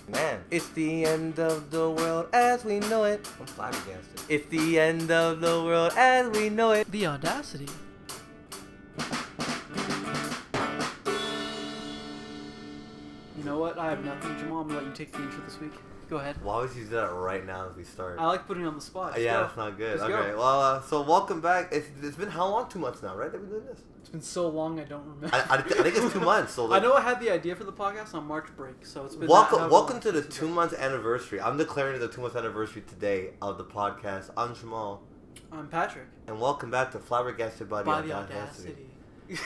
Man, it's the end of the world as we know it. I'm flabbergasted. It's the end of the world as we know it. The Audacity. You know what? I have nothing. Jamal, I'm going to let you take the intro this week. Go ahead. Why would you do that right now as we start? I like putting you on the spot. Yeah, that's not good. Let's okay, go. well, so welcome back. It's been how long? 2 months now, right? That we've been doing this? It's been so long I don't remember. I think it's 2 months. So I know I had the idea for the podcast on March break, so it's been welcome to the 2 months anniversary. I'm declaring the 2 months anniversary today of the podcast. I'm Jamal. I'm Patrick. And welcome back to Flabbergasted by the Audacity.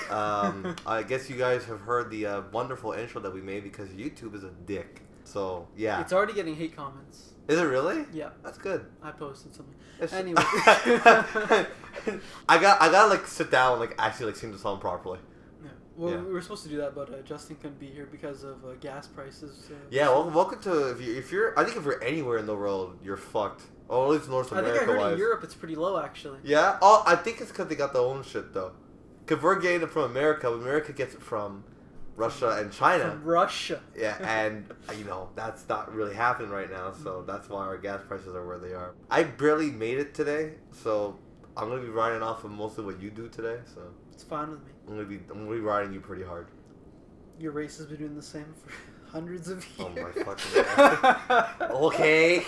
I guess you guys have heard the wonderful intro that we made because YouTube is a dick. So, yeah. It's already getting hate comments. Is it really? Yeah. That's good. I posted something. It's Anyway. I gotta like sit down and like actually like sing the song properly. Yeah. Well, Yeah. we were supposed to do that, but Justin couldn't be here because of gas prices. Yeah, welcome to if you're I think if you're anywhere in the world, you're fucked. Or at least North America. I think I heard wise. in Europe it's pretty low actually. Yeah? Oh, I think it's because they got their own shit though. Because we're getting it from America, but America gets it from Russia and China. From Russia. Yeah, and you know that's not really happening right now, so that's why our gas prices are where they are. I barely made it today, so I'm gonna be riding off of mostly what you do today. So It's fine with me. I'm gonna be riding you pretty hard. Your race has been doing the same for hundreds of years. Oh my fucking god. Okay.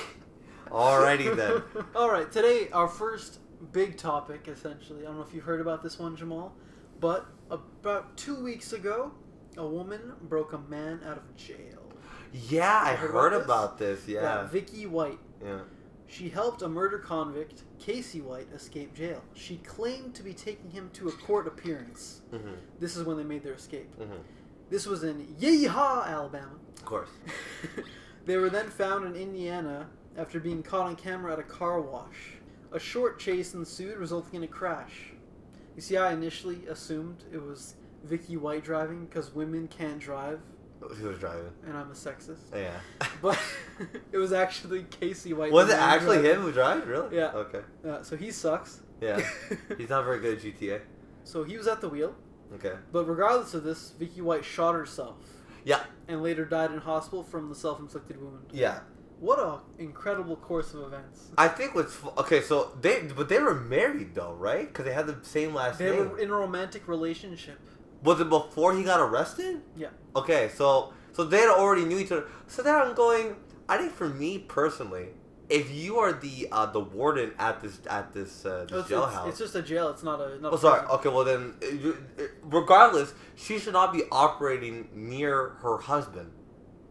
Alrighty then. Alright, today our first big topic, essentially. I don't know if you heard about this one, Jamal, but about 2 weeks ago, a woman broke a man out of jail. Yeah, I heard about this. Yeah. Vicki White. Yeah. She helped a murder convict, Casey White, escape jail. She claimed to be taking him to a court appearance. Mm-hmm. This is when they made their escape. Mm-hmm. This was in Yeehaw, Alabama. Of course. They were then found in Indiana after being caught on camera at a car wash. A short chase ensued, resulting in a crash. You see, I initially assumed it was Vicki White driving because women can't drive. Who was driving? And I'm a sexist. Yeah. But it was actually Casey White. Was it actually him who drive? Really? Yeah. Okay. So he sucks. Yeah. He's not very good at GTA. So he was at the wheel. Okay. But regardless of this, Vicki White shot herself. Yeah. And later died in hospital from the self-inflicted wound. Yeah. What a incredible course of events. I think what's okay. So they were married though, right? Because they had the same last name. They were in a romantic relationship. Was it before he got arrested? Yeah. Okay, so they already knew each other. So then I'm going. I think for me personally, if you are the warden at this jailhouse, it's just a jail. It's not a. Oh, sorry. Okay, well then, regardless, she should not be operating near her husband.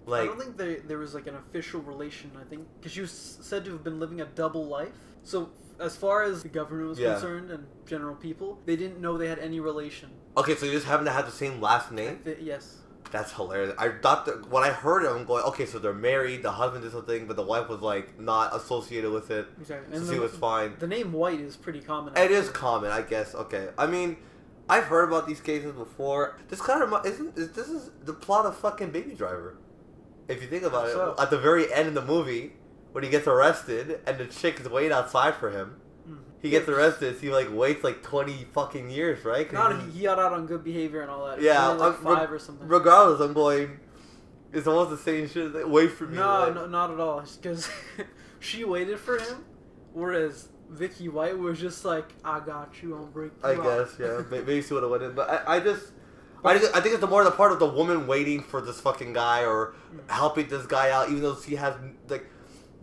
Like, I don't think there was like an official relation. I think because she was said to have been living a double life. So as far as the government was concerned and general people, they didn't know they had any relation. Okay, so you just happen to have the same last name? Yes. That's hilarious. I thought that when I heard it, I'm going, okay, so they're married, the husband did something, but the wife was like not associated with it. Exactly. So she was fine. The name White is pretty common. It is common, I guess. Okay. I mean, I've heard about these cases before. This kind of this is the plot of fucking Baby Driver. If you think about it, at the very end of the movie, when he gets arrested and the chick is waiting outside for him, he gets arrested. So he like waits like 20 fucking years, right? He got out on good behavior and all that. Yeah, like 5 or something. Regardless, I'm going. It's almost the same shit. Like, wait for me. No, not at all. Because she waited for him, whereas Vicki White was just like, "I got you. I'll break you I guess, yeah. Maybe she would have went in, but I think it's the more the part of the woman waiting for this fucking guy or helping this guy out, even though she has like.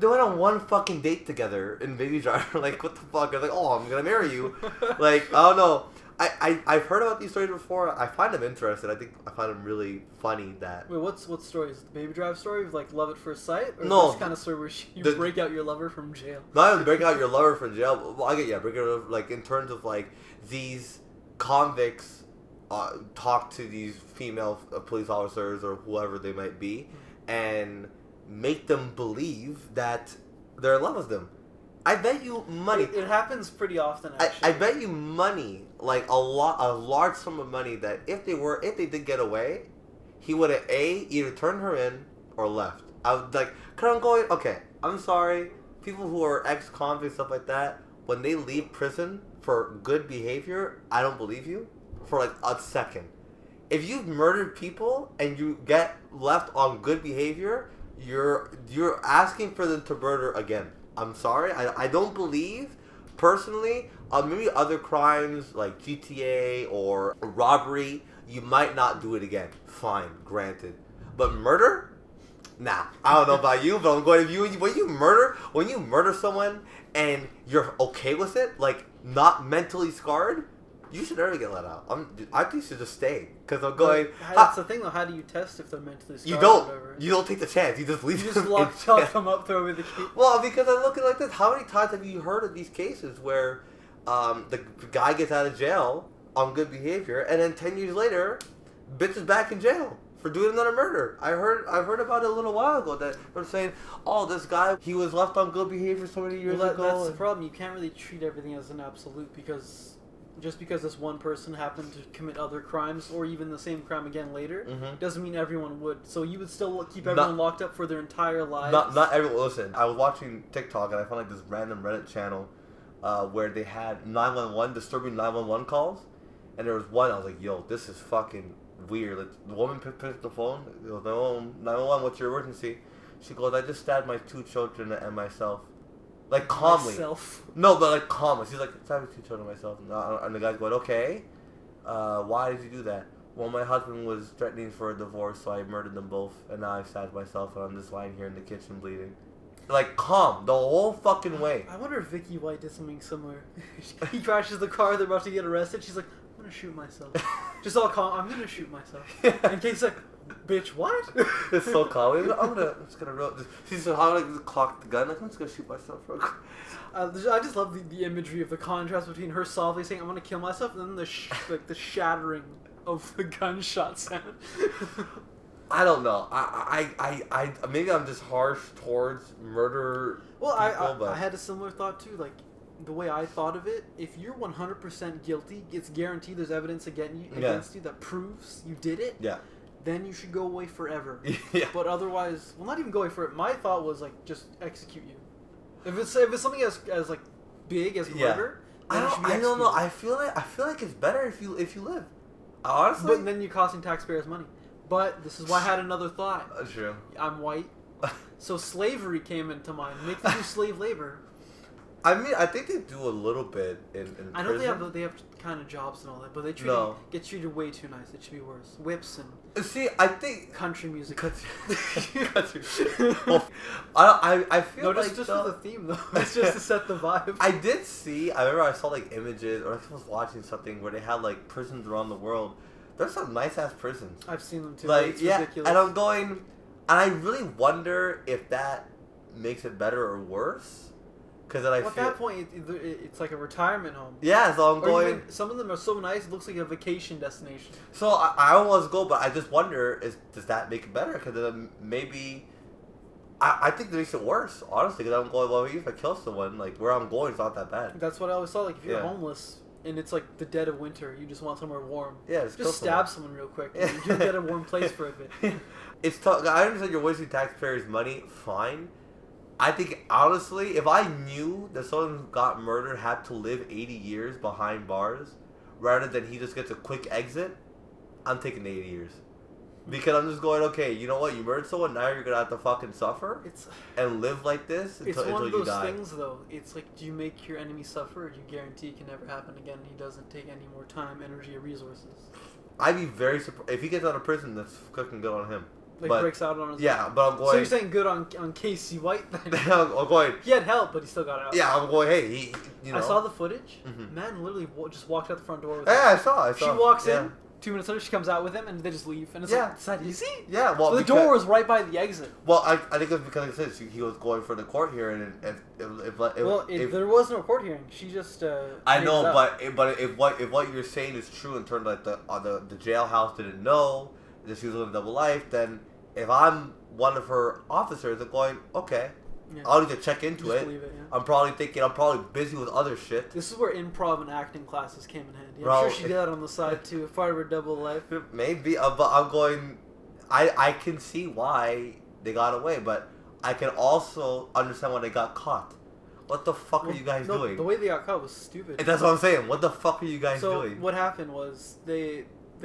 They went on one fucking date together in Baby Driver. Like, what the fuck? I was like, oh, I'm gonna marry you. Like, I don't know. I've heard about these stories before. I find them interesting. I find them really funny that... Wait, what story? Is it the Baby Driver story of, like, love at first sight? Or no. this kind of story where you break out your lover from jail? Not even break out your lover from jail. Well, break out, like, in terms of, like, these convicts talk to these female police officers or whoever they might be and make them believe that they're in love with them. I bet you money. It happens pretty often, actually. I bet you money, like a large sum of money, that if they did get away, he would have either turned her in or left. I was like, cause I'm going, okay, I'm sorry, people who are ex-convicts, stuff like that, when they leave prison for good behavior, I don't believe you for like a second. If you've murdered people and you get left on good behavior, you're asking for them to murder again. I'm sorry. I don't believe, personally, maybe other crimes like GTA or robbery, you might not do it again. Fine, granted. But murder? Nah. I don't know about you, but I'm going to when you murder someone and you're okay with it, like not mentally scarred, you should never get let out. I think you should just stay. Because I'm going... That's the thing, though. How do you test if they're mentally scarred? You don't take the chance. You just leave them. You just lock them up, throw away the key. Well, because I look at it like this. How many times have you heard of these cases where the guy gets out of jail on good behavior, and then 10 years later, bitch is back in jail for doing another murder? I heard about it a little while ago that they're saying, oh, this guy, he was left on good behavior so many years ago. That's the problem. You can't really treat everything as an absolute because... Just because this one person happened to commit other crimes, or even the same crime again later, doesn't mean everyone would. So you would still keep everyone locked up for their entire lives. Not everyone. Listen, I was watching TikTok and I found like this random Reddit channel where they had 911 disturbing 911 calls, and there was one. I was like, "Yo, this is fucking weird." Like, the woman picked up the phone. Goes, "No, 911, what's your emergency?" She goes, "I just stabbed my 2 children and myself." Like, calmly. Myself. No, but like calmly. She's like, "I have 2 children myself." And the guy's going, "Okay, why did you do that?" "Well, my husband was threatening for a divorce, so I murdered them both, and now I stabbed myself, and I'm just lying here in the kitchen bleeding." Like, calm the whole fucking way. I wonder if Vicki White did something similar. He crashes the car, they're about to get arrested. She's like, "I'm gonna shoot myself." Just all calm. "I'm gonna shoot myself." Yeah. In case like, bitch, what? It's so calm. I'm just gonna she's so how like clock the gun. Like, I'm just gonna shoot myself real quick. I just love the imagery of the contrast between her softly saying, "I'm gonna kill myself," and then the shattering of the gunshot sound. I don't know. I maybe I'm just harsh towards murder. Well, people, I had a similar thought too. Like, the way I thought of it, if you're 100% guilty, it's guaranteed there's evidence against you that proves you did it. Yeah. Then you should go away forever. Yeah. But otherwise, well, not even go away for it. My thought was like, just execute you. If it's something as like big as murder, then it should be I don't know. executed. I feel like it's better if you live. Honestly. But then you're costing taxpayers money. But this is why I had another thought. That's true. I'm white, so slavery came into mind. Make them do slave labor. I mean, I think they do a little bit in I know prison. they have kind of jobs and all that, but they get treated way too nice. It should be worse. Whips and see, I think country music. Country. Well, I feel like just for the theme though. It's just to set the vibe. I did see. I remember I saw like images, or I was watching something where they had like prisons around the world. There's some nice ass prisons. I've seen them too. Like, it's yeah, ridiculous. and I'm going, and I really wonder if that makes it better or worse. Because then at that point, it's like a retirement home. Yeah, so I'm going. Even, some of them are so nice, it looks like a vacation destination. So I almost go, but I just wonder, does that make it better? Because then maybe, I think that makes it worse, honestly. Because I'm going, well, if I kill someone, like where I'm going is not that bad. That's what I always thought. Like if you're homeless and it's like the dead of winter, you just want somewhere warm. Yeah, just stab someone real quick. Yeah. You can get a warm place for a bit. It's tough. I understand you're wasting taxpayers' money. Fine. I think, honestly, if I knew that someone who got murdered had to live 80 years behind bars, rather than he just gets a quick exit, I'm taking the 80 years. Because I'm just going, okay, you know what? You murdered someone, now you're going to have to fucking suffer and live like this until you die. It's one of those things, though. It's like, do you make your enemy suffer, or do you guarantee it can never happen again and he doesn't take any more time, energy, or resources? I'd be very surprised. If he gets out of prison, that's fucking good on him. Like, breaks out on his own. But I'm going... So you're saying good on Casey White, then? I'm going... He had help, but he still got out. Yeah, I'm going, hey, he, you know... I saw the footage. Mm-hmm. Man literally just walked out the front door with him. Yeah, I saw. She walks in, 2 minutes later she comes out with him, and they just leave. And it's like, is that easy? Yeah, well... The door was right by the exit. Well, I think it was because it says he was going for the court hearing, and if there was no court hearing. She just... I know, but if what you're saying is true in terms of like the jailhouse didn't know that she was living a double life, then... If I'm one of her officers, I'm going, okay, I'll need to check into it. I'm probably busy with other shit. This is where improv and acting classes came in handy. I'm sure she did that on the side too, part of her double life. Maybe, but I'm going, I can see why they got away, but I can also understand why they got caught. What the fuck are you guys doing? The way they got caught was stupid. And that's what I'm saying. What the fuck are you guys doing? So what happened was they're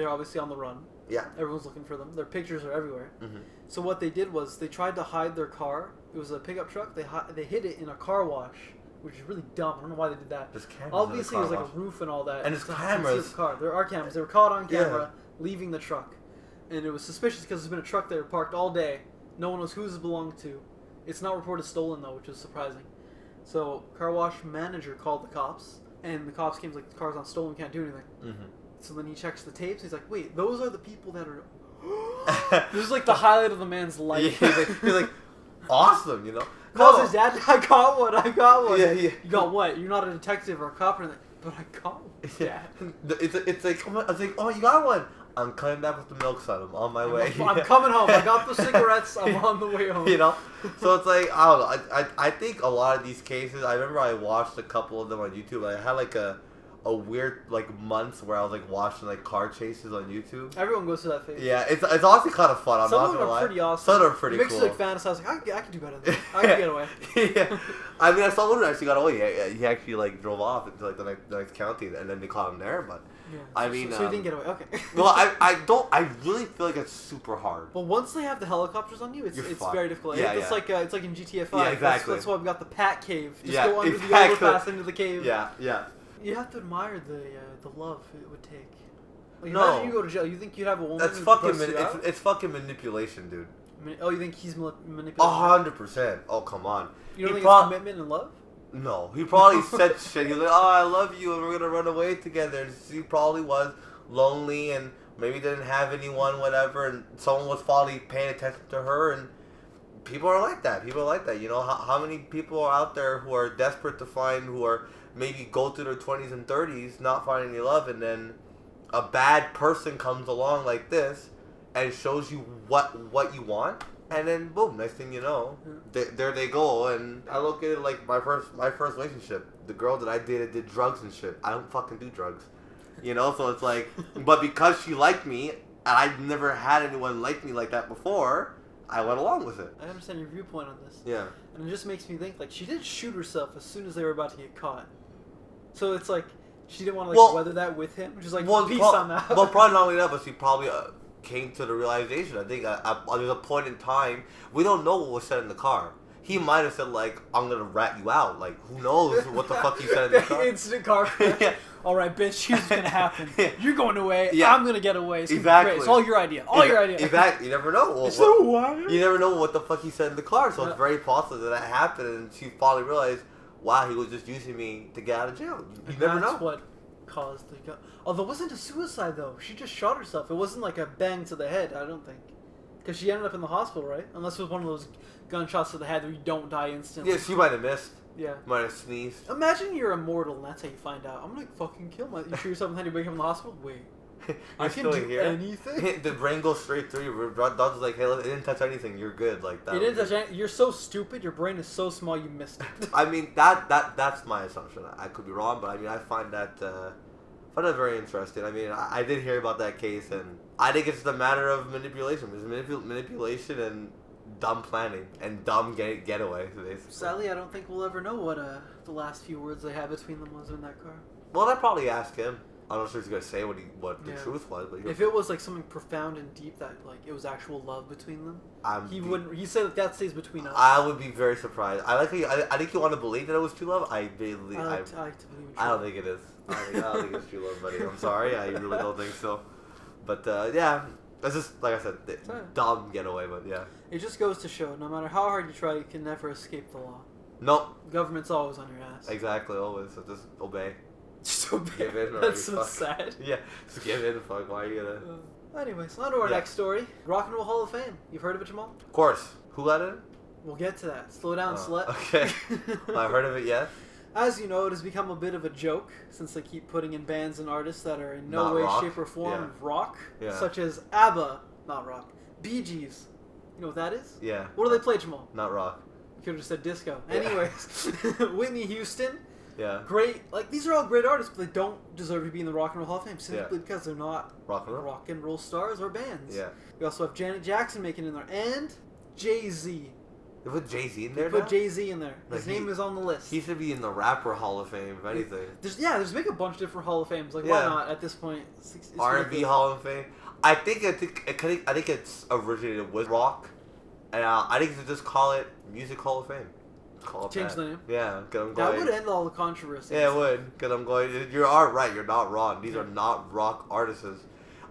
obviously on the run. Yeah. Everyone's looking for them. Their pictures are everywhere. Mm-hmm. So what they did was they tried to hide their car. It was a pickup truck. They hid it in a car wash, which is really dumb. I don't know why they did that. There's cameras. Obviously, in the there's car like a roof and all that. And there's to cameras. The car. There are cameras. They were caught on camera leaving the truck, and it was suspicious because there's been a truck there parked all day. No one knows whose it belonged to. It's not reported stolen though, which is surprising. So car wash manager called the cops, and the cops came like the car's not stolen, we can't do anything. Mm-hmm. So then he checks the tapes. He's like, wait, those are the people that are. This is like the highlight of the man's life. Yeah, he's like, awesome, you know. Calls his dad. I got one. Yeah. You got what? You're not a detective or a cop or anything. But I got one. Yeah. It's like, I was like, oh, you got one. I'm coming back with the milk, son. I'm on my way. I'm coming home. I got the cigarettes. I'm on the way home. You know? So it's like, I don't know. I think a lot of these cases, I remember I watched a couple of them on YouTube. I had like a weird like months where I was like watching like car chases on YouTube. Everyone goes through that phase. Yeah, it's honestly kind of fun. I'm Some not of them gonna lie. are pretty awesome. Some of them are pretty it makes cool. you like fantasize like I can do better than that. I can get away. Yeah, I mean I saw one who actually got away. He actually like drove off into like the next county, and then they caught him there. But yeah. I mean, so he didn't get away. Okay. Well, I really feel like it's super hard. Well, once they have the helicopters on you, it's very difficult. Yeah, it's like in GTA 5. Yeah, exactly. That's why we got the Pat Cave. Just Yeah, go under exactly. the overpass into the cave. Yeah, yeah. You have to admire the love it would take. Like, No. imagine you go to jail. You think you'd have a woman? That's who fucking. busts you out? It's fucking manipulation, dude. Oh, you think he's manipulating? 100%. Oh, come on. You don't think it's commitment and love? No, he probably said shit. He was like, "Oh, I love you, and we're gonna run away together." And he probably was lonely and maybe didn't have anyone, whatever. And someone was probably paying attention to her. And people are like that. People are like that. You know, how many people are out there who are desperate to find, who are maybe go through their 20s and 30s, not finding any love, and then a bad person comes along like this and shows you what you want, and then boom, next thing you know, there they go. And I look at it like my first relationship. The girl that I dated did drugs and shit. I don't fucking do drugs, you know. So it's like, but because she liked me, and I'd never had anyone like me like that before, I went along with it. I understand your viewpoint on this. Yeah. And it just makes me think, like, she did shoot herself as soon as they were about to get caught. So it's like, she didn't want to, like, weather that with him. Which is like, peace on that. Well, probably not only that, but she probably came to the realization. I think there's a point in time, we don't know what was said in the car. He might have said, like, I'm going to rat you out. Like, who knows what the fuck he said in the car. Instant car crash. Yeah. All right, bitch, here's what's going to happen. Yeah. You're going away. Yeah. I'm going to get away. It's Exactly. great. It's all your idea. Your idea. Exactly. You never know. You never know what the fuck he said in the car. So it's very possible that happened, and she probably realized, wow, he was just using me to get out of jail. You never know. That's what caused the gun. Although it wasn't a suicide, though. She just shot herself. It wasn't like a bang to the head, I don't think. Because she ended up in the hospital, right? Unless it was one of those gunshots to the head where you don't die instantly. Yeah, she might have missed. Yeah. Might have sneezed. Imagine you're immortal and that's how you find out. I'm gonna fucking kill my... You shoot yourself in the head, you wake up in the hospital? Wait. I can do anything? The brain goes straight through you. Dog's like, hey, it didn't touch anything. You're good. Like that. It didn't touch anything. You're so stupid. Your brain is so small you missed it. I mean, that's my assumption. I could be wrong, but I mean, I find that very interesting. I mean, I did hear about that case, and I think it's a matter of manipulation. It's manipulation and dumb planning and dumb getaway. Basically. Sadly, I don't think we'll ever know what the last few words they had between them was in that car. Well, I'd probably ask him. I'm not sure he's gonna say what the truth was, but if it was like something profound and deep that like it was actual love between them, he wouldn't. He said that stays between us. I would be very surprised. I like how I think you want to believe that it was true love. I like to believe. I like to believe in true I don't think it is. I don't think it's true love, buddy. I'm sorry. I really don't think so. But yeah, that's just like I said, dumb getaway. But yeah, it just goes to show, no matter how hard you try, you can never escape the law. Nope. The government's always on your ass. Exactly, always. So just obey. Just obey. Give in. That's so sad. Yeah, just give in. Fuck. Why are you gonna? Anyways, on to our next story. Rock and Roll Hall of Fame. You've heard of it, Jamal? Of course. Who got it? We'll get to that. Slow down, slut. Okay. I've heard of it yet. As you know, it has become a bit of a joke since they keep putting in bands and artists that are in no Not way, rock. shape, or form rock, Yeah. such as ABBA, not rock, Bee Gees. You know what that is? Yeah. What do they play, Jamal? Not rock. You could have just said disco. Yeah. Anyways, Whitney Houston. Yeah. Great. Like, these are all great artists, but they don't deserve to be in the Rock and Roll Hall of Fame simply because they're not rock and roll stars or bands. Yeah. We also have Janet Jackson making it in there, and Jay-Z. They put Jay-Z in there. They put Jay-Z in there. His name is on the list. He should be in the Rapper Hall of Fame, if anything. There's make a bunch of different Hall of Fames. Like, why not at this point? R&B Hall of Fame. I think it's originated with rock, and I think to just call it Music Hall of Fame. Call it Change that. the name. Yeah, cause I'm That going. would end all the controversy. Yeah, it would. Because I'm going. You are right. You're not wrong. These are not rock artists.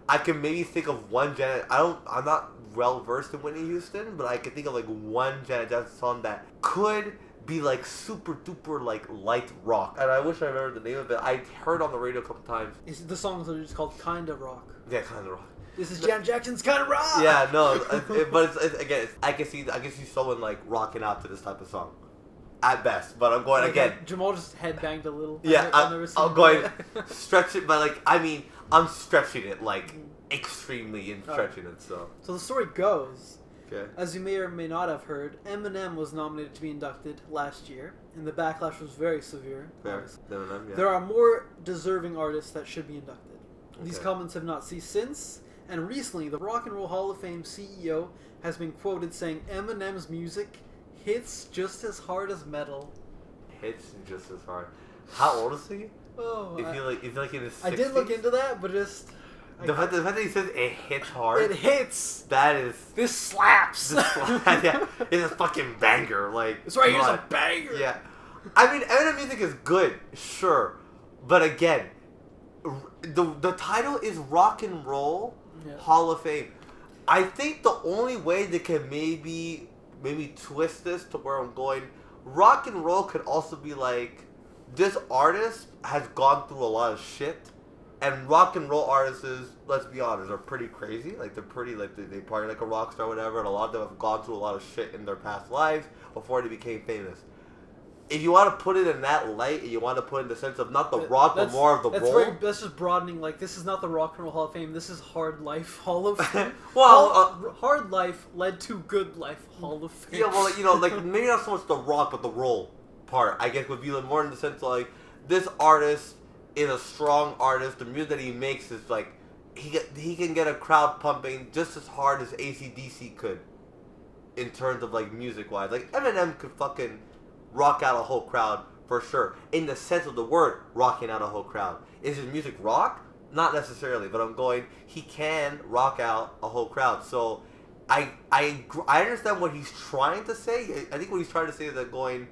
I can maybe think of one Janet. I'm not well versed in Whitney Houston, but I can think of like one Janet Jackson song that could be like super duper like light rock. And I wish I remembered the name of it. I heard on the radio a couple times. The songs are just called Kinda Rock. Yeah, kind of rock. This is Janet Jackson's Kinda Rock. Yeah, no, but it's again. I can see someone like rocking out to this type of song. At best, but I'm going again. Jamal just headbanged a little. Yeah, I'm going stretch it, but like I'm stretching it like extremely in stretching it. So the story goes. Okay. As you may or may not have heard, Eminem was nominated to be inducted last year, and the backlash was very severe. Fair. Eminem, yeah. There are more deserving artists that should be inducted. Okay. These comments have not ceased since, and recently, the Rock and Roll Hall of Fame CEO has been quoted saying Eminem's music hits just as hard as metal. Hits just as hard. How old is he? Oh, If you like in his 60s? I did look into that, but just the fact that he says it hits hard. It hits. That is. This slaps. Yeah, it's a fucking banger. Like it's right here's a banger. Yeah, I mean Eminem music is good, sure, but again, the title is Rock and Roll Hall of Fame. I think the only way they can maybe twist this to where I'm going, rock and roll could also be like, this artist has gone through a lot of shit, and rock and roll artists, let's be honest, are pretty crazy. Like they're pretty, like they party like a rock star or whatever, and a lot of them have gone through a lot of shit in their past lives before they became famous. If you want to put it in that light, and you want to put it in the sense of not the rock, but more of the roll. That's just broadening. Like, this is not the Rock and Roll Hall of Fame. This is Hard Life Hall of Fame. Well, Hard Life led to Good Life Hall of Fame. Yeah, well, you know, like maybe not so much the rock, but the roll part. I guess would be like more in the sense of, like, this artist is a strong artist. The music that he makes is like he can get a crowd pumping just as hard as AC/DC could, in terms of like music wise. Like Eminem could fucking rock out a whole crowd for sure, in the sense of the word, rocking out a whole crowd. Is his music rock? Not necessarily, but I'm going, he can rock out a whole crowd. So I understand what he's trying to say. I think what he's trying to say is that going,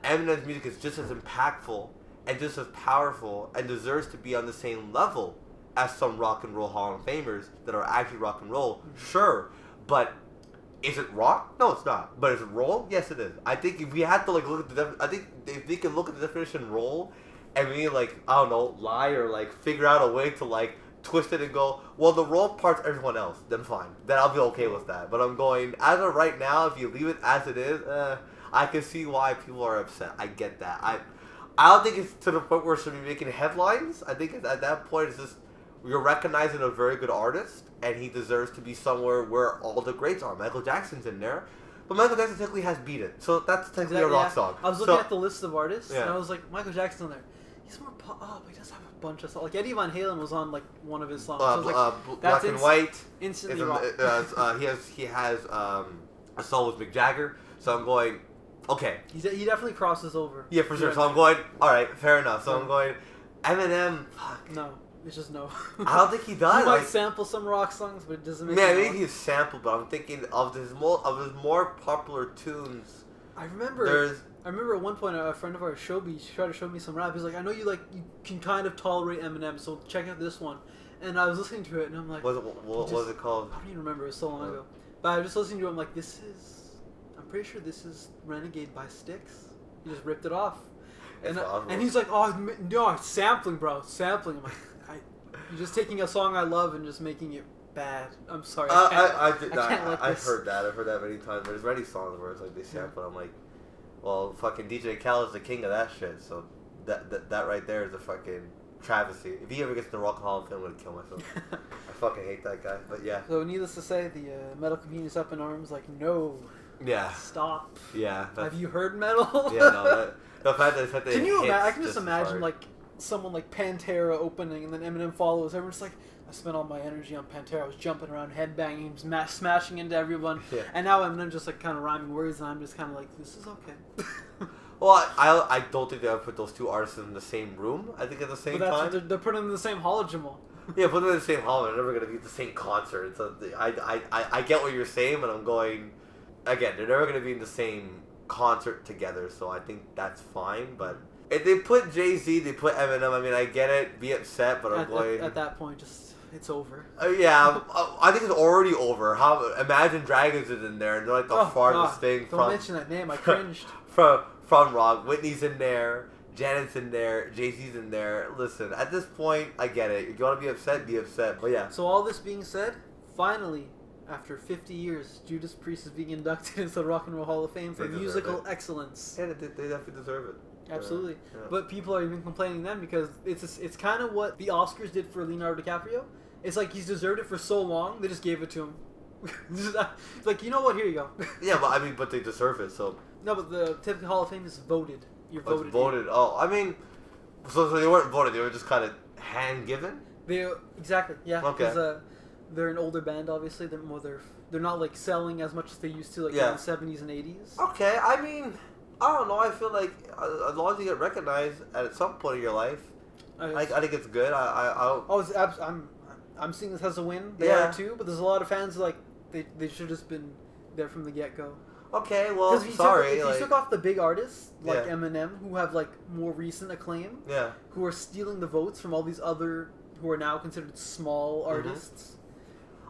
Eminem's music is just as impactful and just as powerful and deserves to be on the same level as some Rock and Roll Hall of Famers that are actually rock and roll. Sure, but is it rock? No, it's not. But is it roll? Yes, it is. I think if we had to like look at I think if we can look at the definition roll, and we like, I don't know, lie or like figure out a way to like twist it and go, well, the roll part's everyone else, then fine. Then I'll be okay with that. But I'm going, as of right now, if you leave it as it is, I can see why people are upset. I get that. I don't think it's to the point where it should be making headlines. I think at that point it's just, you're recognizing a very good artist, and he deserves to be somewhere where all the greats are. Michael Jackson's in there, but Michael Jackson technically has Beat It, so that's technically a rock song. I was looking at the list of artists, and I was like, Michael Jackson's in there. He's more pop. Oh, but he does have a bunch of songs. Like Eddie Van Halen was on like one of his songs. So I was like, Black and White. Instantly rock. He has a song with Mick Jagger. So I'm going, okay. He definitely crosses over. Yeah, for sure. So I'm going, all right, fair enough. So I'm going, Eminem. Fuck. No. It's just no. I don't think he does. He might sample some rock songs, but it doesn't make sense. Yeah, maybe he's sampled, but I'm thinking of his more popular tunes. I remember at one point a friend of ours tried to show me some rap. He's like, I know you can kind of tolerate Eminem, so check out this one. And I was listening to it, and I'm like, what was it called? I don't even remember. It was so long ago. But I was just listening to it. I'm like, I'm pretty sure this is Renegade by Styx. He just ripped it off. And he's like, oh no, sampling, bro, sampling. I'm like, you're just taking a song I love and just making it bad. I'm sorry. I've heard that many times. There's many songs where it's like they sample. I'm like, well, fucking DJ Khaled's the king of that shit. So that right there is a fucking travesty. If he ever gets in the Rock and Hall of Fame, I'm gonna kill myself. I fucking hate that guy. But yeah. So needless to say, the metal community is up in arms. Like, no. Yeah. Stop. Yeah. Have you heard metal? Yeah. No. The fact that can you imagine? I can just imagine like someone like Pantera opening and then Eminem follows. Everyone's like, I spent all my energy on Pantera. I was jumping around, headbanging, smashing into everyone. Yeah. And now Eminem just like kind of rhyming words, and I'm just kind of like, this is okay. Well, I don't think they would put those two artists in the same room. I think at the same time. They're putting them in the same hall, Jamal. Yeah, put them in the same hall. They're never gonna be at the same concert. So I get what you're saying, but I'm going. Again, they're never gonna be in the same concert together. So I think that's fine. But if they put Jay-Z, they put Eminem. I mean, I get it. Be upset, but I'm going. At that point, just it's over. Yeah, I think it's already over. How Imagine Dragons is in there, and they're like the farthest thing from. Don't mention that name. I cringed. From rock. Whitney's in there. Janet's in there, Jay-Z's in there. Listen, at this point, I get it. If you want to be upset, be upset. But yeah. So all this being said, finally, after 50 years, Judas Priest is being inducted into the Rock and Roll Hall of Fame for musical excellence. Yeah, they definitely deserve it. Absolutely. Yeah. But people are even complaining then because it's kind of what the Oscars did for Leonardo DiCaprio. It's like he's deserved it for so long, they just gave it to him. It's like, you know what, here you go. Yeah, but I mean, but they deserve it, so. No, but the typical Hall of Fame is voted. You're voted. It's voted. Oh, I mean, so they weren't voted. They were just kind of hand given. Exactly. Yeah. Okay. Because they're an older band, obviously. They're not like selling as much as they used to, like in the 70s and 80s. Okay. I mean, I don't know. I feel like as long as you get recognized at some point in your life, I think it's good. I'm seeing this as a win. They are too, but there's a lot of fans like they should have just been there from the get go. Okay, well, if you took off the big artists like Eminem, who have like more recent acclaim, who are stealing the votes from all these other who are now considered small artists.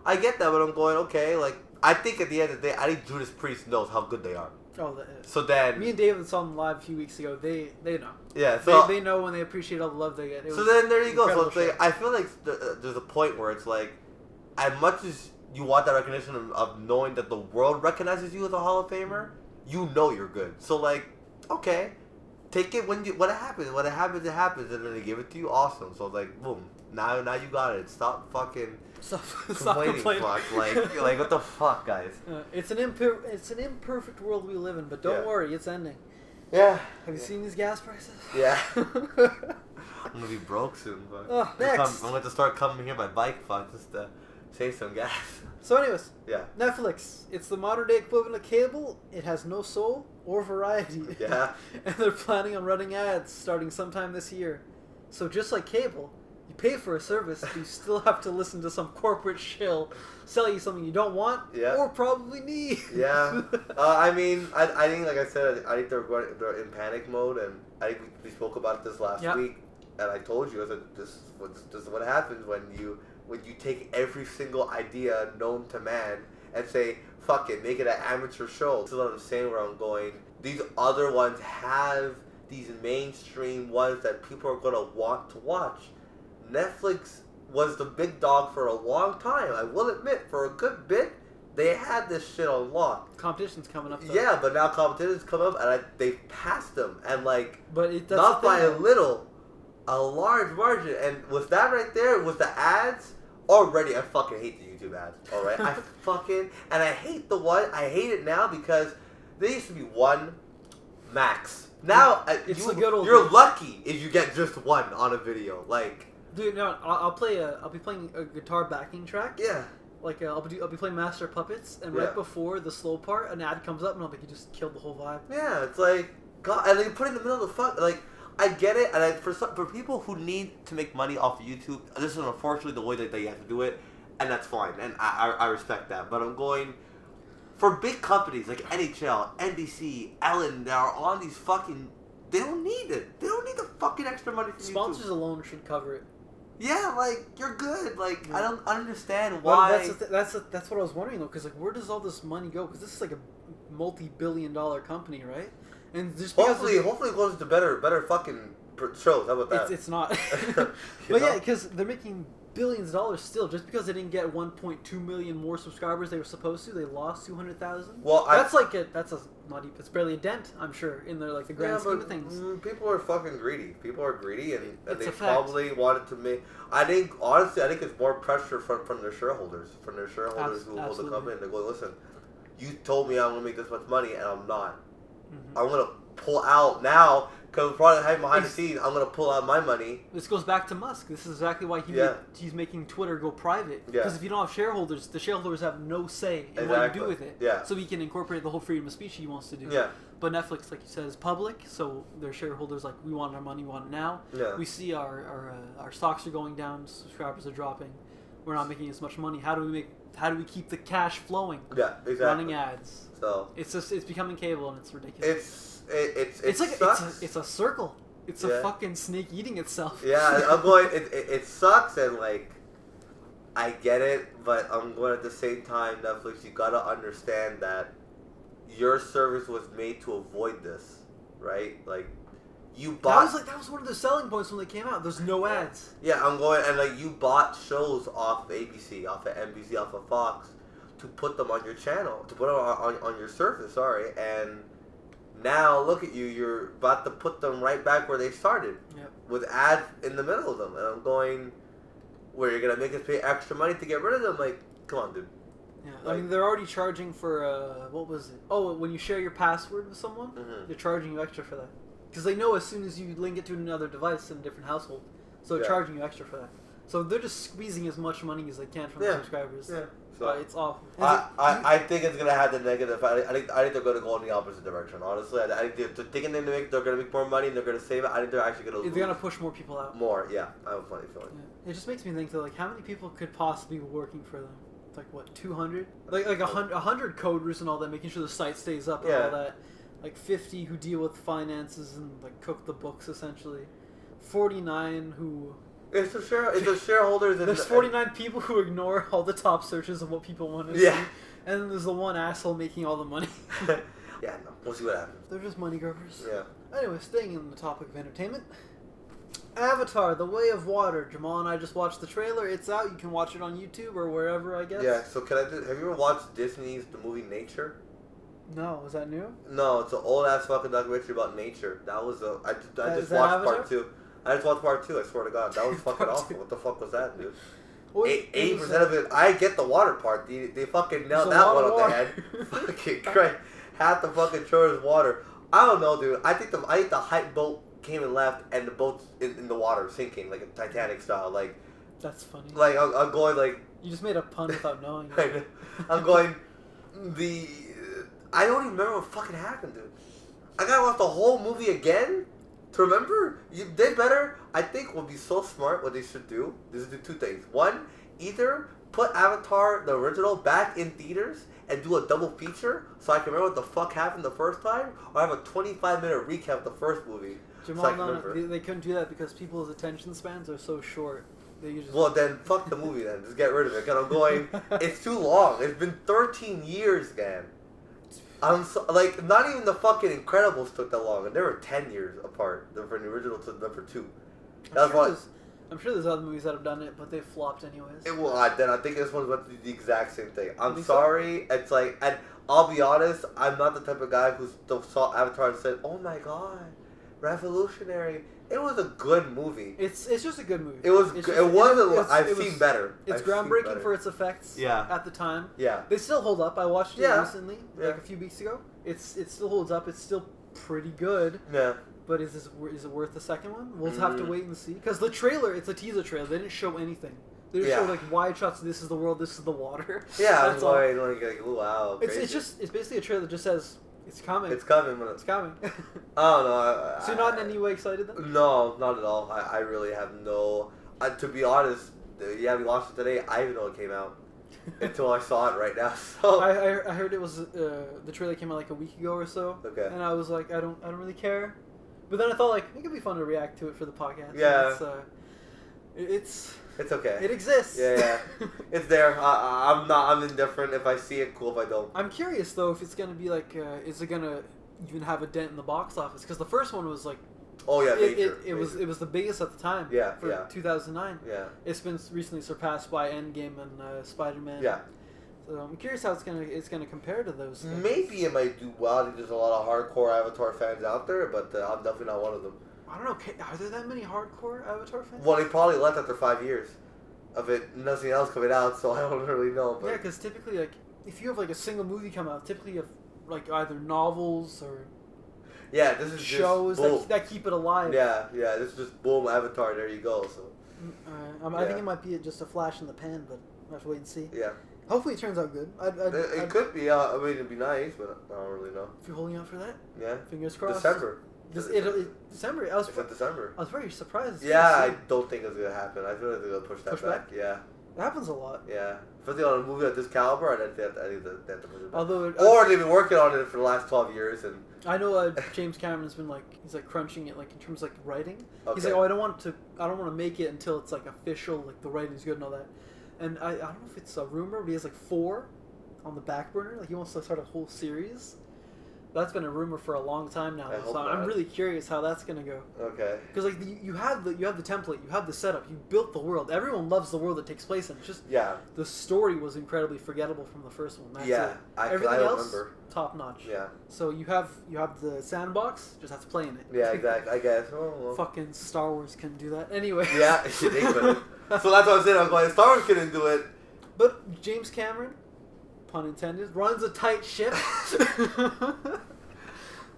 I get that, but I'm going okay. Like, I think at the end of the day, I think Judas Priest knows how good they are. Oh, so then me and David saw them live a few weeks ago. They know. Yeah, so they know when they appreciate all the love they get. So then there you go. So it's like, I feel like there's a point where it's like, as much as you want that recognition of knowing that the world recognizes you as a Hall of Famer, you know you're good. So like, okay, take it when it happens. When it happens, it happens, and then they give it to you. Awesome. So like, boom. Now you got it. Stop fucking complaining. Fuck. Like what the fuck, guys? It's an imperfect world we live in, but don't worry, it's ending. Yeah. Have you seen these gas prices? Yeah. I'm gonna be broke soon. But next. I'm going to start coming here by bike, fuck, just to save some gas. So anyways, yeah. Netflix. It's the modern day equivalent of cable. It has no soul or variety. Yeah. And they're planning on running ads starting sometime this year. So just like cable, you pay for a service, but you still have to listen to some corporate shill sell you something you don't want or probably need. Yeah. I mean, I think, like I said, I think they're in panic mode, and I think we spoke about this last week, and I told you, I said, this is what happens when you take every single idea known to man and say, fuck it, make it an amateur show. This is what I'm saying, where I'm going. These other ones have these mainstream ones that people are going to want to watch. Netflix was the big dog for a long time. I will admit, for a good bit, they had this shit on lock. Competition's coming up, though. Yeah, but now competition's come up, and they've passed them. And, like, but not by a little, a large margin. And with that right there, with the ads, already I fucking hate the YouTube ads. Alright? I hate I hate it now because there used to be one max. Now, it's the good old you're lucky if you get just one on a video. Like, dude, no, I'll be playing a guitar backing track. Yeah. Like I'll be playing Master of Puppets, and right before the slow part, an ad comes up, and I'm like, you just killed the whole vibe. Yeah, it's like, God, and then you put it in the middle of the fuck. Like, I get it, and for people who need to make money off of YouTube, this is unfortunately the way that they have to do it, and that's fine, and I respect that. But I'm going, for big companies like NHL, NBC, Ellen, that are on these fucking, they don't need it. They don't need the fucking extra money from Sponsors YouTube. alone should cover it. Yeah, like, you're good. Like, I don't understand why. That's what I was wondering, though, because, like, where does all this money go? Because this is, like, a multi-billion-dollar company, right? And just hopefully it goes to better fucking shows. How about that? It's not. But yeah, because they're making billions of dollars still. Just because they didn't get 1.2 million more subscribers they were supposed to, they lost 200,000. Well, it's barely a dent, I'm sure, in the grand scheme of things. People are fucking greedy. People are greedy, and they probably wanted to make. I think honestly, it's more pressure from their shareholders, who hold the company. And they're going, listen, you told me I'm gonna make this much money, and I'm not. I'm gonna pull out now Because probably behind the scenes, I'm gonna pull out my money. This goes back to Musk. This is exactly why he's making Twitter go private. Because if you don't have shareholders, the shareholders have no say in what you do with it. Yeah. So he can incorporate the whole freedom of speech he wants to do. Yeah. But Netflix, like you said, is public, so their shareholders like, we want our money, we want it now. Yeah. We see our stocks are going down, subscribers are dropping. We're not making as much money. How do we keep the cash flowing? Yeah, exactly. Running ads. So it's becoming cable and it's ridiculous. It's a circle. It's a fucking snake eating itself. Yeah, I'm going. It sucks and like, I get it, but I'm going at the same time. Netflix, you gotta understand that your service was made to avoid this, right? Like, you bought. That was one of the selling points when they came out. There's no ads. Yeah, I'm going and like you bought shows off of ABC, off of NBC, off of Fox, to put them on your channel, to put them on your service. Sorry, and now look at you. You're about to put them right back where they started, with ads in the middle of them. And I'm going, where you're gonna make us pay extra money to get rid of them? Like, come on, dude. Yeah, like, I mean, they're already charging for what was it? Oh, when you share your password with someone, they're charging you extra for that. Because they know as soon as you link it to another device in a different household, so they're charging you extra for that. So they're just squeezing as much money as they can from the subscribers. Yeah, so it's awful. I think it's gonna have the negative. I think they're gonna go in the opposite direction. Honestly, I think they're thinking they're gonna make more money and they're gonna save it. I think they're actually gonna lose. They're gonna push more people out. More, yeah. I have a funny feeling. Yeah. It just makes me think that like how many people could possibly be working for them? Like what, 200? Like 100 coders and all that, making sure the site stays up and all that. Like 50 who deal with finances and like cook the books essentially. 49 who. It's the shareholders. There's 49 people who ignore all the top searches of what people want to see, and then there's the one asshole making all the money. Yeah, no, we'll see what happens. They're just money grubbers. Yeah. Anyway, staying in the topic of entertainment. Avatar: The Way of Water. Jamal and I just watched the trailer. It's out. You can watch it on YouTube or wherever, I guess. Yeah. So have you ever watched Disney's the movie Nature? No, is that new? No, it's an old ass fucking documentary about nature. That was I just watched part 2. I just watched part 2. I swear to God, that was fucking awful. What the fuck was that, dude? 80% of it. I get the water part. They fucking nailed that one on the head. Fucking Christ, half the fucking shore is water. I don't know, dude. I think the hype boat came and left, and the boat's in the water sinking like a Titanic style. Like, that's funny. Like I'm going like. You just made a pun without knowing. I'm going I don't even remember what fucking happened, dude. I gotta watch the whole movie again to remember. They better. I think would be so smart. What they should do is do 2 things. One, either put Avatar the original back in theaters and do a double feature so I can remember what the fuck happened the first time, or have a 25-minute recap of the first movie. Jamal, so they couldn't do that because people's attention spans are so short. Well, then fuck the movie. Then just get rid of it. Cause I'm going. It's too long. It's been 13 years, man. I'm so, like, not even the fucking Incredibles took that long, and they were 10 years apart from the original to number 2. I'm sure there's other movies that have done it, but they've flopped anyways. Then I think this one's about to do the exact same thing. I'm sorry. So? It's like, and I'll be honest, I'm not the type of guy who saw Avatar and said, "Oh my god, revolutionary." It was a good movie. It's just a good movie. I've seen better. It's groundbreaking for its effects. At the time. Yeah. They still hold up. I watched it recently, like a few weeks ago. It still holds up. It's still pretty good. Yeah. But is it worth the second one? We'll have to wait and see. Because the trailer, it's a teaser trailer. They didn't show anything. They just showed like wide shots. This is the world. This is the water. Yeah. That's all. Like, wow. It's basically a trailer that just says. It's coming. It's coming. It's coming. I don't know. So you're not in any way excited then? No, not at all. I really have no... to be honest, we watched it today. I didn't know it came out until I saw it right now. So I heard it was... the trailer came out like a week ago or so. Okay. And I was like, I don't really care. But then I thought like, it could be fun to react to it for the podcast. Yeah. It's okay. It exists. Yeah. It's there. I'm indifferent. If I see it, cool. If I don't. I'm curious though if it's gonna be like, is it gonna even have a dent in the box office? Because the first one was like, oh yeah, it was the biggest at the time. Yeah. For 2009. Yeah. It's been recently surpassed by Endgame and Spider-Man. Yeah. So I'm curious how it's gonna compare to those things. Maybe it might do well. I think there's a lot of hardcore Avatar fans out there, but I'm definitely not one of them. I don't know. Are there that many hardcore Avatar fans? Well, they probably left after 5 years of it, nothing else coming out, so I don't really know. But. Yeah, because typically, like, if you have like a single movie come out, typically you have like either novels or. Yeah, this is shows just boom. that keep it alive. Yeah, this is just boom, Avatar, there you go. So. I think it might be just a flash in the pan, but we'll have to wait and see. Yeah. Hopefully it turns out good. It could be. I mean, it'd be nice, but I don't really know. If you're holding out for that, yeah. Fingers crossed. December. December. December. I was very surprised. Yeah, I don't think it's gonna happen. I feel like they're gonna push that back. Yeah. It happens a lot. Yeah. Especially on a movie of this caliber, I think they have to push it back. Although or they've been working on it for the last 12 years, and I know James Cameron's been he's crunching it in terms of writing. Okay. He's like, oh, I don't want to make it until it's official, the writing's good and all that. And I don't know if it's a rumor, but he has 4 on the back burner. He wants to start a whole series. That's been a rumor for a long time now. So I'm really curious how that's gonna go. Okay. Because you have the template, you have the setup, you built the world. Everyone loves the world that takes place in. It's just the story was incredibly forgettable from the first one. That's it. Everything else, top notch. Yeah. So you have the sandbox, just have to play in it. Yeah, exactly. I guess. Oh, well. Fucking Star Wars couldn't do that. Anyway. Yeah, they couldn't. So that's what I'm saying. I'm going. Star Wars couldn't do it. But James Cameron, pun intended, runs a tight ship.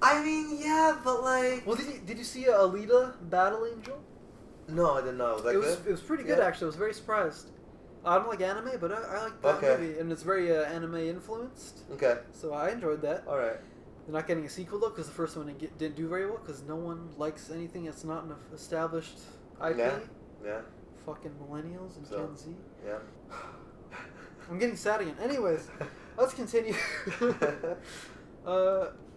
I mean, yeah, but Well, did you see Alita: Battle Angel? No, I didn't know. It was pretty good actually. I was very surprised. I don't like anime, but I like that movie, and it's very anime influenced. Okay. So I enjoyed that. All right. They're not getting a sequel though, because the first one didn't do very well, because no one likes anything that's not an established IP. Yeah. Fucking millennials and Gen Z. Yeah. I'm getting sad again. Anyways, let's continue.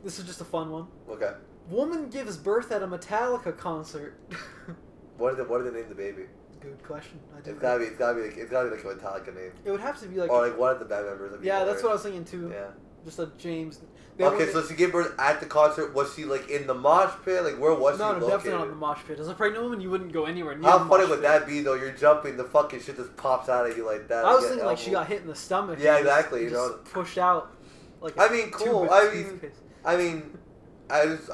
This is just a fun one. Okay. Woman gives birth at a Metallica concert. What did they name the baby? Good question. It's gotta be like a Metallica name. It would have to be or one of the band members. Yeah, that's what I was thinking too. Yeah. Just a James. Okay, so she gave birth at the concert. Was she in the mosh pit? Where was she located? No, definitely not in the mosh pit. As a pregnant woman, you wouldn't go anywhere near. How funny would that be though? You're jumping, the fucking shit just pops out at you like that. I was thinking she got hit in the stomach. Yeah, exactly. You know, pushed out. I mean, cool. I mean, I just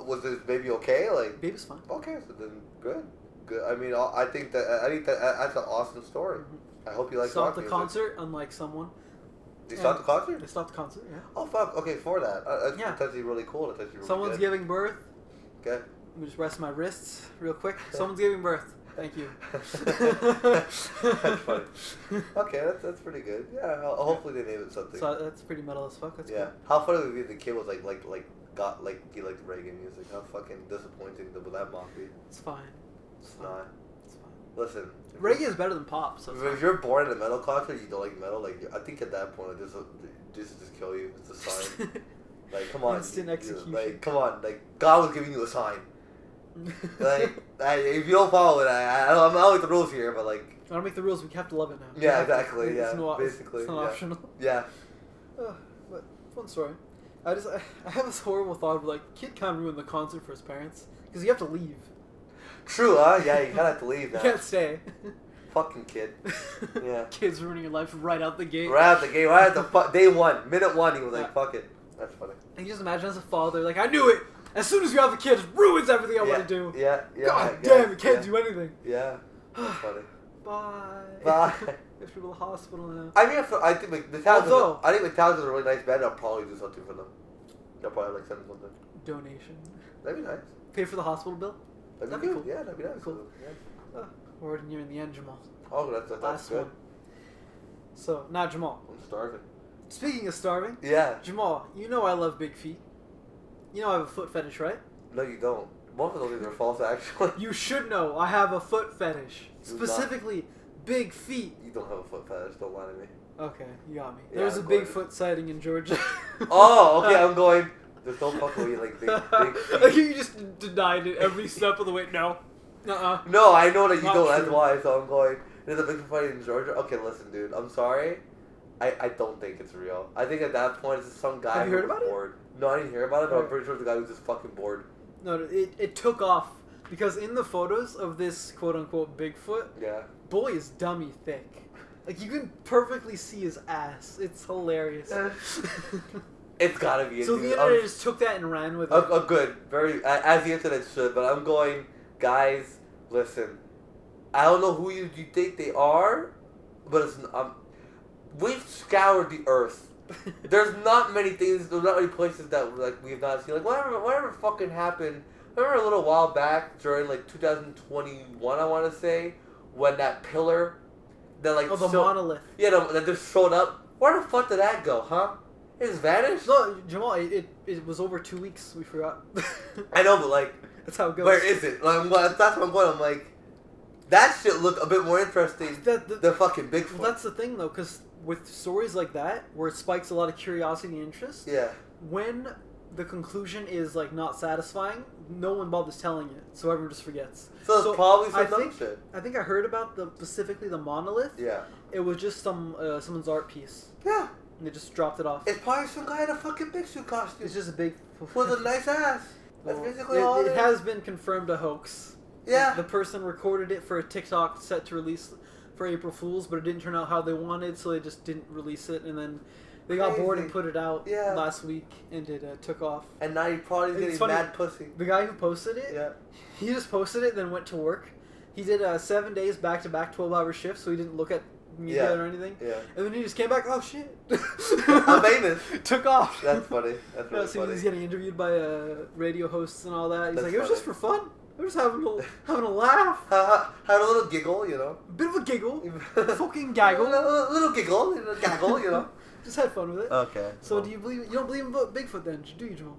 was this baby okay? Baby's fine. Okay, so then good. I mean, I think that's an awesome story. Mm-hmm. I hope you like. Stopped the concert, unlike someone. They stopped the concert? They stopped the concert, yeah. Oh, fuck. Okay, for that. That's potentially really cool. Someone's giving birth. Okay. Let me just rest my wrists real quick. Someone's giving birth. Thank you. That's funny. Okay, that's pretty good. Yeah, hopefully they name it something. So that's pretty metal as fuck. That's cool. How funny would it be if the kid was he liked reggae music? How fucking disappointing would that mock be? It's fine. It's not. It's fine. Listen. Reggae is better than pop. So if you're born in a metal concert, you don't like metal. I think at that point, this will just kill you. It's a sign. Come on. Instant execution. Come on. God was giving you a sign. If you don't follow it, I don't like the rules here, but I don't make the rules. We have to love it now. Yeah, exactly. Basically, it's not optional. Yeah. But fun story. I have this horrible thought of kid kind of ruined the concert for his parents because you have to leave. True, huh? Yeah, you kind of have to leave now. You can't stay. Fucking kid. Yeah. Kid's ruining your life right out the gate. Right out the gate. Right at the day one, minute one, he was like, "Fuck it." That's funny. And you just imagine as a father, I knew it. As soon as you have a kid, it ruins everything I want to do. Yeah. God damn, you can't do anything. Yeah. That's funny. Bye. Bye. There's people at the hospital now. I mean, I think Metallica. I think Metallica's a really nice band. I'll probably do something for them. They'll probably send them something. Donation. That'd be nice. Pay for the hospital bill. That'd be cool. Yeah, that'd be nice. Cool. Yeah. We're already nearing the end, Jamal. Oh, that's Last good. one. So, now Jamal. I'm starving. Speaking of starving. Yeah. Jamal, you know I love big feet. You know I have a foot fetish, right? No, you don't. Most of those things are false, actually. You should know I have a foot fetish. Specifically, big feet. You don't have a foot fetish. Don't lie to me. Okay, you got me. Yeah, there was a Bigfoot sighting in Georgia. Oh, okay. I'm going. Just don't fuck with me big feet. You just denied it every step of the way. No. No, I know that you Not don't. true. That's why. So I'm going. There's a Bigfoot fight in Georgia. Okay, listen, dude. I'm sorry. I don't think it's real. I think at that point it's just some guy Have you heard who was about bored. No, I didn't hear about it, but I'm pretty sure it's the guy who's just fucking bored. No, it took off because in the photos of this quote unquote Bigfoot, boy is dummy thick. You can perfectly see his ass. It's hilarious. It's gotta be. So the internet just took that and ran with it. Good, very as the internet should. But I'm going, guys. Listen, I don't know who you think they are, but we've scoured the earth There's not many things. There's not many places that like we've not seen. Like whatever fucking happened. Remember a little while back during like 2021, I want to say, when that pillar, that like the monolith. Yeah, that just showed up. Where the fuck did that go, huh? It just vanished. No, Jamal, it was over 2 weeks. We forgot. I know, but like, that's how it goes. Where is it? Like, that's what I'm going. I'm like, that shit looked a bit more interesting than fucking Bigfoot. Well, that's the thing though, because with stories like that, where it spikes a lot of curiosity and interest, yeah, when the conclusion is like not satisfying, no one bothers telling it, so everyone just forgets. So it's probably some dumb shit. I think I heard about specifically the monolith. Yeah, it was just someone's art piece. Yeah, and they just dropped it off. It's probably some guy in a fucking Bigfoot costume. It's just a big with a nice ass. That's basically all it is. It has been confirmed a hoax. Yeah, the person recorded it for a TikTok set to release for April Fools, but it didn't turn out how they wanted, so they just didn't release it, and then they got bored and put it out last week, and it took off. And now you're probably getting mad pussy. The guy who posted it, he just posted it, then went to work. He did 7 days back-to-back 12-hour shifts, so he didn't look at media or anything. Yeah. And then he just came back, oh shit. I'm famous. Took off. That's funny. That's really funny. He's getting interviewed by radio hosts and all that. He's like, it was just for fun. I was having a laugh. Had a little giggle, you know. A bit of a giggle. Fucking gaggle. A little giggle, gaggle, you know. Just had fun with it. Okay. So do you don't believe in Bigfoot then, do you, Joel?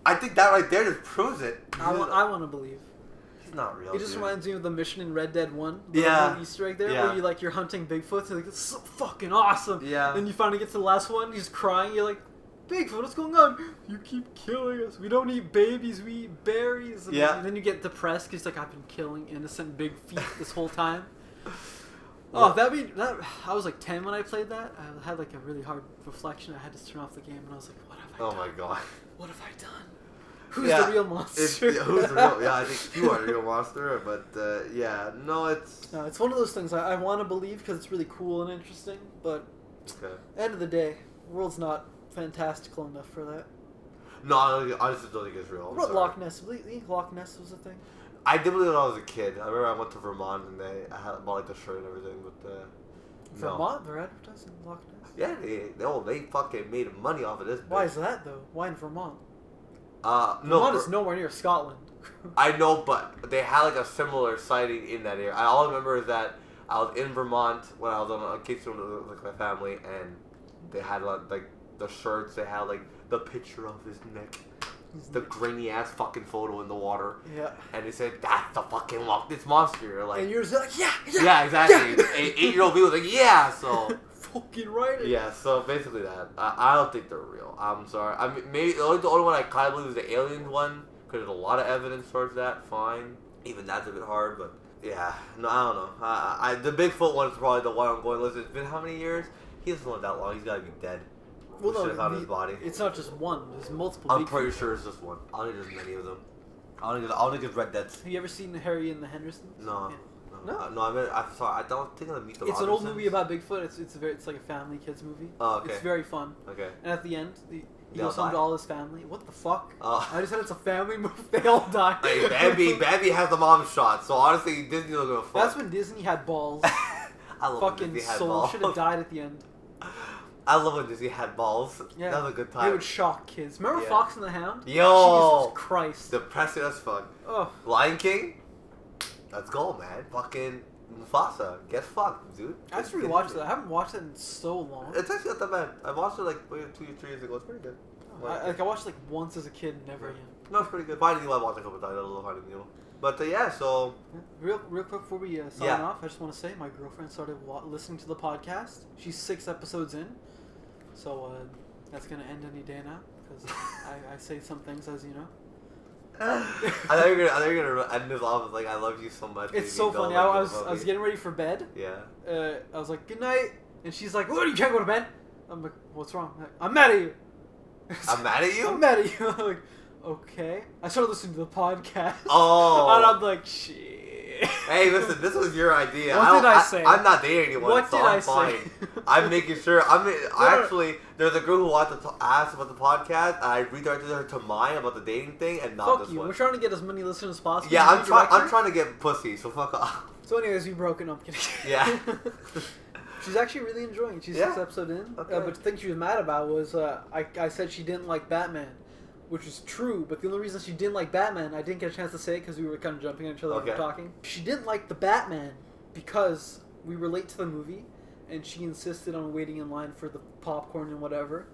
I think that right there just proves it. I want to believe. He's not real. It just reminds me of the mission in Red Dead 1. The Easter egg there, where you're hunting Bigfoot. You're like, it's so fucking awesome. Yeah. And you finally get to the last one. He's crying. You're like, Bigfoot, what's going on? You keep killing us. We don't eat babies. We eat berries. And then you get depressed because like, I've been killing innocent big feet this whole time. Oh, I was like 10 when I played that. I had like a really hard reflection. I had to turn off the game, and I was like, what have I done? Oh my god. What have I done? Who's the real monster? Who's the real... Yeah, I think you are the real monster, but it's one of those things I want to believe because it's really cool and interesting, but end of the day, the world's not fantastical enough for that. No, I just don't think it's real. What about Loch Ness? Do you think Loch Ness was a thing? I did believe when I was a kid. I remember I went to Vermont and I had bought like the shirt and everything, but Vermont? They're advertising Loch Ness? Yeah, they fucking made money off of this. Why is that though? Why in Vermont? Vermont is nowhere near Scotland. I know, but they had like a similar sighting in that area. All I remember is that I was in Vermont when I was on a vacation with like my family, and they had like the shirts. They had like the picture of his neck. The grainy ass fucking photo in the water. Yeah. And they said, that's the fucking Loch Ness monster. Like, and you're just like, yeah, exactly. Yeah. 8-year-old me was like, yeah, so. Fucking right. Yeah, so basically that. I don't think they're real. I'm sorry. I mean, maybe the only one I kind of believe is the alien one, because there's a lot of evidence towards that. Fine. Even that's a bit hard, but yeah. No, I don't know. The Bigfoot one is probably the one I'm going, listen, it's been how many years? He hasn't lived that long. He's got to be dead. Well, no, on his body. It's not just one. There's multiple. I'm pretty sure it's just one. I don't think there's many of them. I don't think it's Red Dead's. Have you ever seen Harry and the Hendersons? No. Yeah. No. I'm sorry. I don't think I've Meet the Robinsons. It's an old movie about Bigfoot. It's like a family kids movie. Oh, okay. It's very fun. Okay. And at the end, he goes home to all his family. What the fuck? I just said it's a family movie. They all die. Hey, Bambi has the mom shot. So honestly, Disney don't give a fuck. That's when Disney had balls. I love fucking Disney had balls. Should have died at the end. I love when Disney had balls. Yeah. That was a good time. They would shock kids. Remember Fox and the Hound? Yo! Jesus Christ. Depressing as fuck. Oh. Lion King? Let's go, man. Fucking Mufasa. Get fucked, dude. I just rewatched that. I haven't watched it in so long. It's actually not that bad. I watched it like 2 or 3 years ago. It's pretty good. I watched it like once as a kid, never again. No, it's pretty good. Finding Nemo I watched a couple times. I love Finding Nemo. But so... Real quick before we sign off, I just want to say my girlfriend started listening to the podcast. She's 6 episodes in. So that's going to end any day now, because I say some things, as you know. I thought you were going to end this off with, like, I love you so much. It's so funny. I was getting ready for bed. Yeah. I was like, good night. And she's like, what, you can't go to bed? I'm like, what's wrong? I'm, like, I'm mad at you. I'm mad at you? I'm mad at you. I'm like, okay. I started listening to the podcast. Oh. And I'm like, shit. Hey, listen, this was your idea. What did I say? I'm not dating anyone, what so did I'm fine. I'm making sure. Actually, there's a girl who wanted to ask about the podcast, and I redirected her to mine about the dating thing, and not this one. We're trying to get as many listeners as possible. Yeah, I'm trying to get pussy, so fuck off. So anyways, we broke it. No, I'm kidding. Yeah. She's actually really enjoying it. She's 6 episodes in. Okay. But the thing she was mad about was I said she didn't like Batman, which is true. But the only reason she didn't like Batman, I didn't get a chance to say it because we were kind of jumping on each other when we were talking. She didn't like the Batman because we were late to the movie, and she insisted on waiting in line for the popcorn and whatever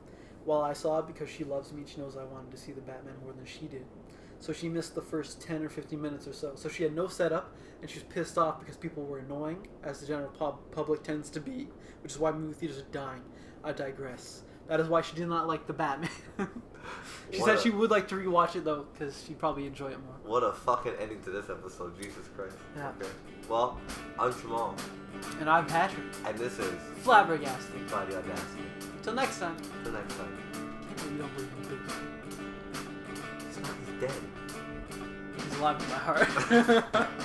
while I saw it because she loves me and she knows I wanted to see the Batman more than she did. So she missed the first 10 or 15 minutes or so. So she had no setup, and she was pissed off because people were annoying, as the general public tends to be, which is why movie theaters are dying. I digress. That is why she did not like the Batman. She said she would like to rewatch it, though, because she'd probably enjoy it more. What a fucking ending to this episode. Jesus Christ. Yeah. Okay. Well, I'm Jamal. And I'm Patrick. And this is Flabbergasted. by the Audacity. Till next time. Till next time. Can't believe you don't believe in Bigfoot. He's dead. He's alive in my heart.